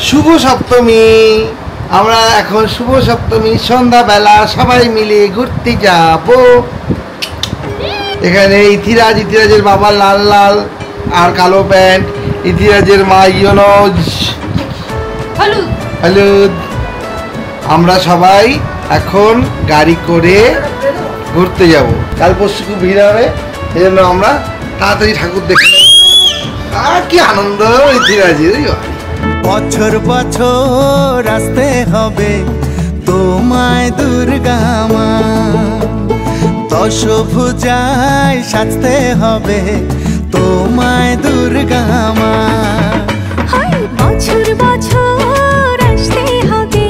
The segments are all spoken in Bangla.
শুভ সপ্তমী। আমরা এখন শুভ সপ্তমী সন্ধ্যাবেলা সবাই মিলে ঘুরতে যাব। এখানে ইথিরাজের বাবা লাল লাল আর কালো প্যান্ট, ইথিরাজের মা ইয়োনজ হলুদ। আমরা সবাই এখন গাড়ি করে ঘুরতে যাব। কাল পরশু খুব ভিড় হবে, সেই জন্য আমরা তাড়াতাড়ি ঠাকুর দেখে। আর কি আনন্দ ইথিরাজের। বছর বছর আসতে হবে তোমায় দুর্গা মা, দশভুজায় সাজতে হবে তোমায় দুর্গা মা। বছর বছর আসতে হবে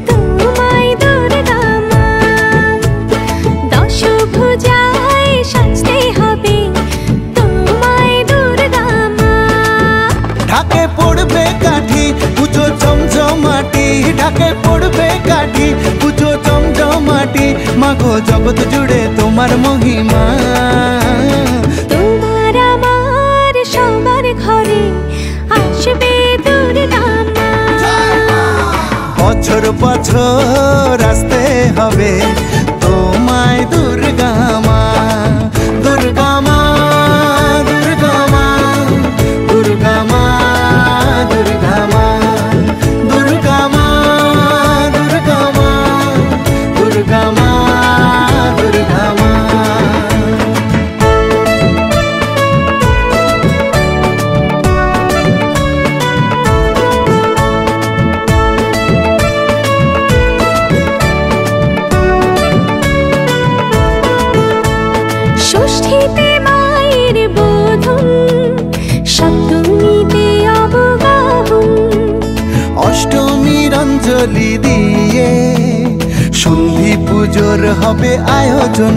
তোমায় দুর্গা মা, দশভুজায় সাজতে হবে তোমায় দুর্গা মা। ঢাকে পড়বে কাঠি পুজো চমচমাটি, ঢাকে পড়বে কাঠি পুজো চমচমাটি। মাগো জগৎ জুড়ে তোমার মহিমা, তোমার আমার সবার ঘরে আসবে দুর্গা মা। বছর বছর আসতে হবে তোমায় দুর্গা মা, দুর্গা মা, দুর্গা মা, দুর্গা মা, দুর্গা মা, দুর্গা মা, দুর্গা মা, দুর্গা মা, দুর্গা মা। ষষ্ঠীতে মায়ের বোধন, সপ্তমীতে অবগাহন, অষ্টমীর অঞ্জলি দিয়ে সন্ধি পুজোর হবে আয়োজন।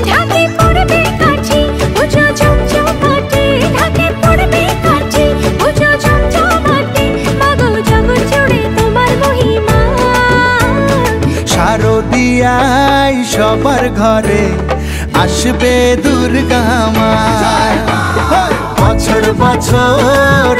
ঢাকে পড়বে কাঠি পুজো চমচমাটি, ঢাকে পড়বে কাঠি পুজো চমচমাটি। মাগো জগৎ জুড়ে তোমার মহিমা, শারদিয়ায় সবার ঘরে আসবে দুর্গা মা। বছর বছর